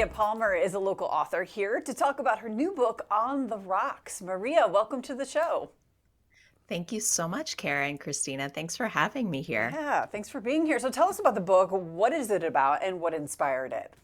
Palmer is a local author here to talk about her new book, On the Rocks. Maria, welcome to the show. Thank you so much, Kara and Christina. Thanks for having me here. Yeah, thanks for being here. So tell us about the book. What is it about and what inspired it?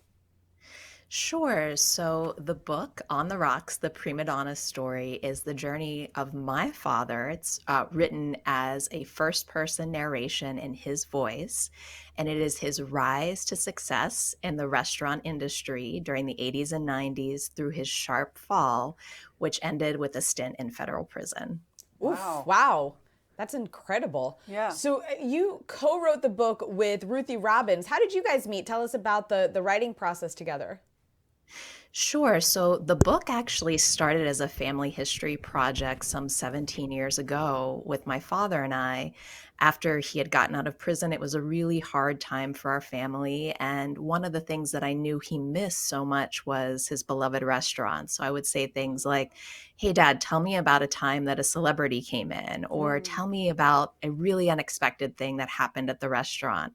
Sure. So, the book On the Rocks, the Prima Donna story, is the journey of my father. It's written as a first person narration in his voice, and it is his rise to success in the restaurant industry during the 80s and 90s through his sharp fall, which ended with a stint in federal prison. Oof, Wow. wow. That's incredible. Yeah. So you co-wrote the book with Ruthie Robbins. How did you guys meet? Tell us about the writing process together. Sure. So the book actually started as a family history project some 17 years ago with my father and I. After he had gotten out of prison, it was a really hard time for our family. And one of the things that I knew he missed so much was his beloved restaurant. So I would say things like, "Hey, Dad, tell me about a time that a celebrity came in," or Mm. "Tell me about a really unexpected thing that happened at the restaurant."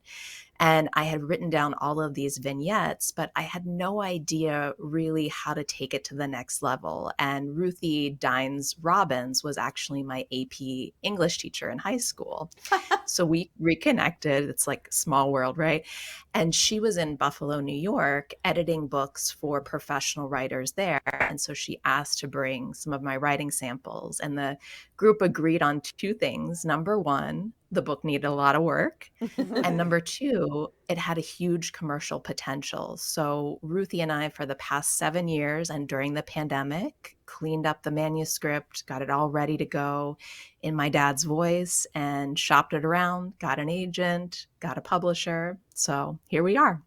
And I had written down all of these vignettes, but I had no idea really how to take it to the next level. And Ruthie Dines Robbins was actually my AP English teacher in high school. So we reconnected. It's like a small world, right? And she was in Buffalo, New York, editing books for professional writers there. And so she asked to bring some of my writing samples. And the group agreed on two things. Number one, the book needed a lot of work. And number two, it had a huge commercial potential. So Ruthie and I, for the past 7 years and during the pandemic, cleaned up the manuscript, got it all ready to go in my dad's voice, and shopped it around, got an agent, got a publisher. So here we are.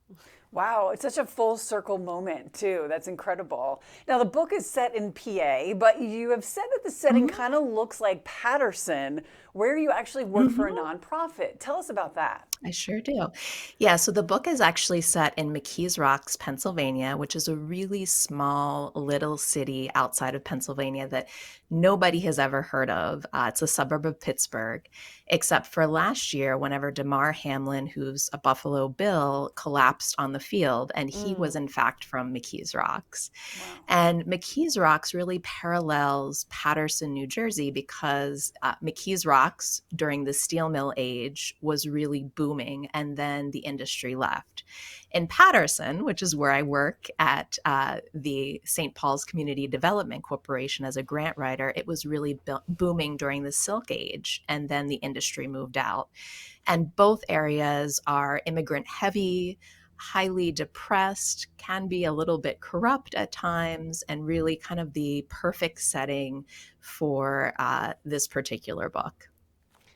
Wow, it's such a full circle moment, too. That's incredible. Now, the book is set in PA, but you have said that the setting Mhm. kind of looks like Patterson, where you actually work for a Mhm. nonprofit. Tell us about that. I sure do. Yeah, so the book is actually set in McKees Rocks, Pennsylvania, which is a really small little city outside of Pennsylvania that nobody has ever heard of. It's a suburb of Pittsburgh, except for last year, whenever Damar Hamlin, who's a Buffalo Bill, collapsed on the field, and he was Mm. in fact from McKees Rocks. Wow. And McKees Rocks really parallels Paterson, New Jersey, because McKees Rocks during the steel mill age was really booming, and then the industry left. In Paterson, which is where I work at the St. Paul's Community Development Corporation as a grant writer, it was really booming during the Silk Age, and then the industry moved out. And both areas are immigrant heavy, highly depressed, can be a little bit corrupt at times, and really kind of the perfect setting for this particular book.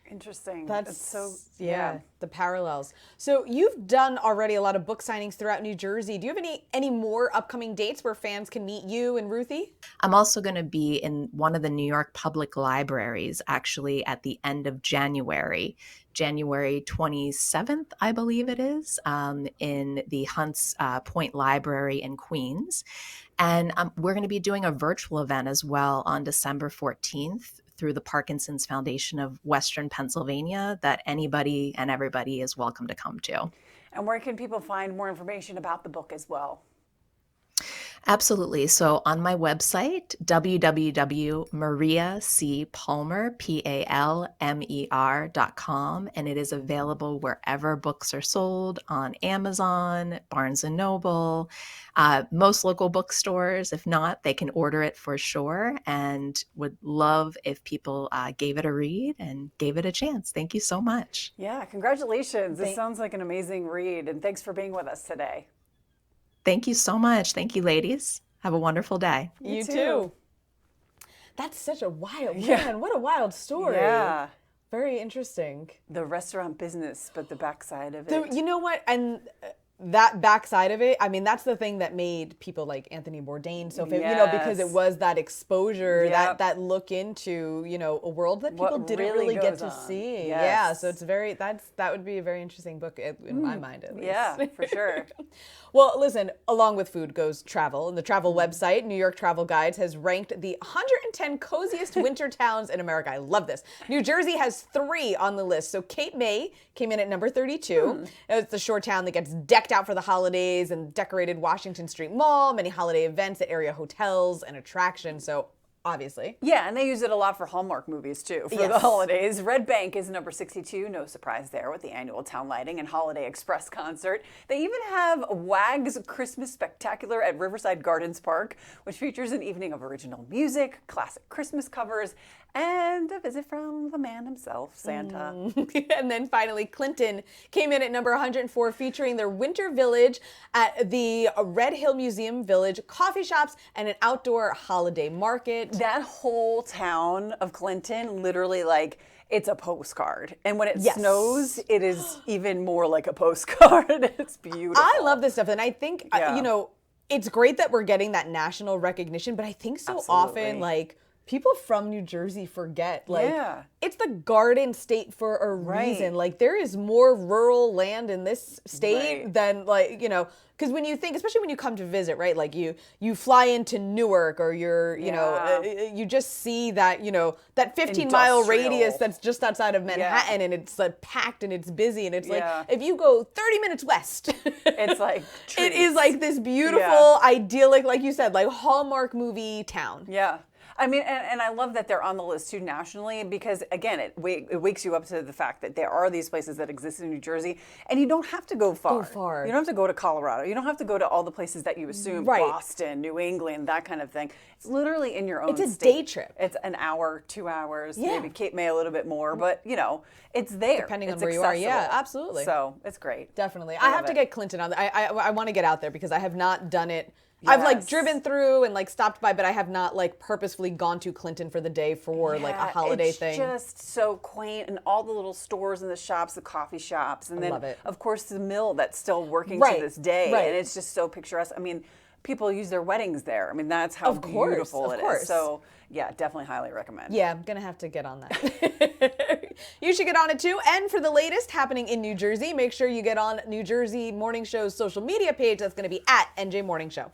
Interesting. It's so, That's, yeah. yeah, the parallels. So you've done already a lot of book signings throughout New Jersey. Do you have any more upcoming dates where fans can meet you and Ruthie? I'm also going to be in one of the New York Public Libraries actually at the end of January, January 27th, I believe it is, in the Hunts Point Library in Queens. And we're going to be doing a virtual event as well on December 14th through the Parkinson's Foundation of Western Pennsylvania that anybody and everybody is welcome to come to. And where can people find more information about the book as well? Absolutely. So on my website, www.mariacpalmer.com, and it is available wherever books are sold on Amazon, Barnes and Noble, most local bookstores. If not, they can order it for sure, and would love if people gave it a read and gave it a chance. Thank you so much. Yeah, congratulations. This Thank, sounds like an amazing read, and thanks for being with us today. Thank you so much. Thank you, ladies. Have a wonderful day. You you too. too. That's such a wild, Yeah. man, what a wild story. Yeah. Very interesting. The restaurant business, but the backside of So it. you know what? And that backside of it, I mean, that's the thing that made people like Anthony Bourdain so famous, because it Yes. was that exposure, Yep. that look into, a world that people What didn't really really get goes to on. see. Yes. Yeah, so it's that would be a very interesting book in my mind at least. Yeah, for sure. Well, listen, along with food goes travel, and the travel website, New York Travel Guides, has ranked the 110 coziest winter towns in America. I love this. New Jersey has 3 on the list. So Cape May came in at number 32. It's the shore town that gets decked decked out for the holidays and decorated Washington Street Mall, many holiday events at area hotels and attractions. So obviously. Yeah, and they use it a lot for Hallmark movies too, for the holidays. Red Bank is number 62, no surprise there, with the annual town lighting and Holiday Express concert. They even have Wag's Christmas Spectacular at Riverside Gardens Park, which features an evening of original music, classic Christmas covers, and a visit from the man himself, Santa. And then finally, Clinton came in at number 104, featuring their winter village at the Red Hill Museum Village, coffee shops, and an outdoor holiday market. That whole town of Clinton, literally, like, it's a postcard. And when it snows, it is even more like a postcard. It's beautiful. I love this stuff. And I think, you know, it's great that we're getting that national recognition, but I think so often, like, people from New Jersey forget, like, it's the Garden State for a reason. Like, there is more rural land in this state than, like, you know, because when you think, especially when you come to visit, right, like you fly into Newark, or you're, you know, you just see that, you know, that 15-mile radius that's just outside of Manhattan, and it's packed and it's busy, and it's like, if you go 30 minutes west, it's like trees. It is like this beautiful, idyllic, like you said, like Hallmark movie town. Yeah. I mean, and I love that they're on the list too nationally, because again, it wakes you up to the fact that there are these places that exist in New Jersey, and you don't have to go far. You don't have to go to Colorado. You don't have to go to all the places that you assume, Boston, New England, that kind of thing. It's literally in your own state. It's a day trip. It's an hour, 2 hours, maybe Cape May a little bit more, but you know, it's there. Depending on it's where you are. Yeah, absolutely. So it's great. Definitely. I have to get Clinton on. I want to get out there because I have not done it. I've like driven through and like stopped by, but I have not like purposefully gone to Clinton for the day for like a holiday thing. It's just so quaint, and all the little stores and the shops, the coffee shops, and then of course the mill that's still working to this day, and it's just so picturesque. I mean, people use their weddings there. I mean, that's how beautiful it is. So yeah, definitely highly recommend. Yeah, I'm gonna have to get on that. You should get on it too. And for the latest happening in New Jersey, make sure you get on New Jersey Morning Show's social media page. That's gonna be at NJ Morning Show.